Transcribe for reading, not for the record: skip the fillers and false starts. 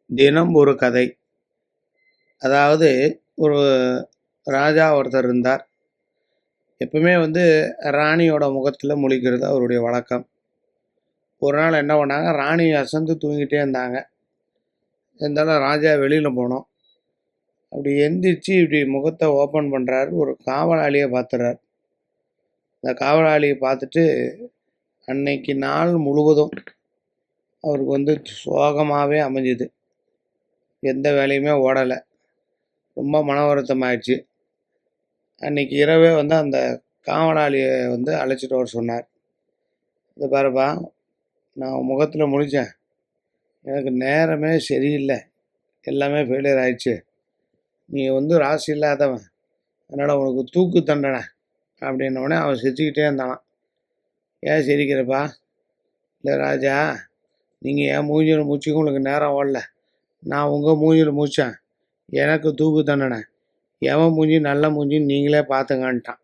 தினம் ஒரு கதை. அதாவது ஒரு ராஜா ஒருத்தர் இருந்தார். எப்பவுமே ராணியோட முகத்துல முழிக்கிறது அவருடைய வழக்கம். ஒரு நாள் என்ன பண்ணாங்க, ராணி அசந்து தூங்கிட்டே இருந்தாங்க. இருந்தாலும் ராஜா வெளியில போனோம். அப்படி எந்திரிச்சு இப்படி முகத்தை ஓப்பன் பண்றாரு. ஒரு காவலாளியை பார்த்துறாரு. அந்த காவலாளியை பார்த்துட்டு அன்னைக்கு நாள் முழுவதும் அவருக்கு சோகமாகவே அமைஞ்சுது. எந்த வேலையுமே ஓடலை. ரொம்ப மன வருத்தம் ஆயிடுச்சு. அன்னைக்கு இரவே அந்த காவலாளியை அழைச்சிட்டு வர சொன்னார். இது பாருப்பா, நான் உன் முகத்தில் முழிச்சேன். எனக்கு நேரமே சரியில்லை. எல்லாமே ஃபெயிலியர் ஆயிடுச்சு. நீ ராசி இல்லாதவன். அதனால் உனக்கு தூக்கு தண்டனை அப்படின்னோடனே அவன் சிரிச்சுக்கிட்டே இருந்தான். ஏன் சிரிக்கிறப்பா? இல்லை ராஜா, நீங்கள் என் மூஞ்சியில் மூச்சுக்கு உங்களுக்கு நேரம் ஓடல. நான் உங்கள் மூஞ்சியில் மூச்சேன். எனக்கு தூக்கு தண்டனை. எவன் மூஞ்சி நல்ல மூஞ்சின்னு நீங்களே பார்த்துங்கன்ட்டான்.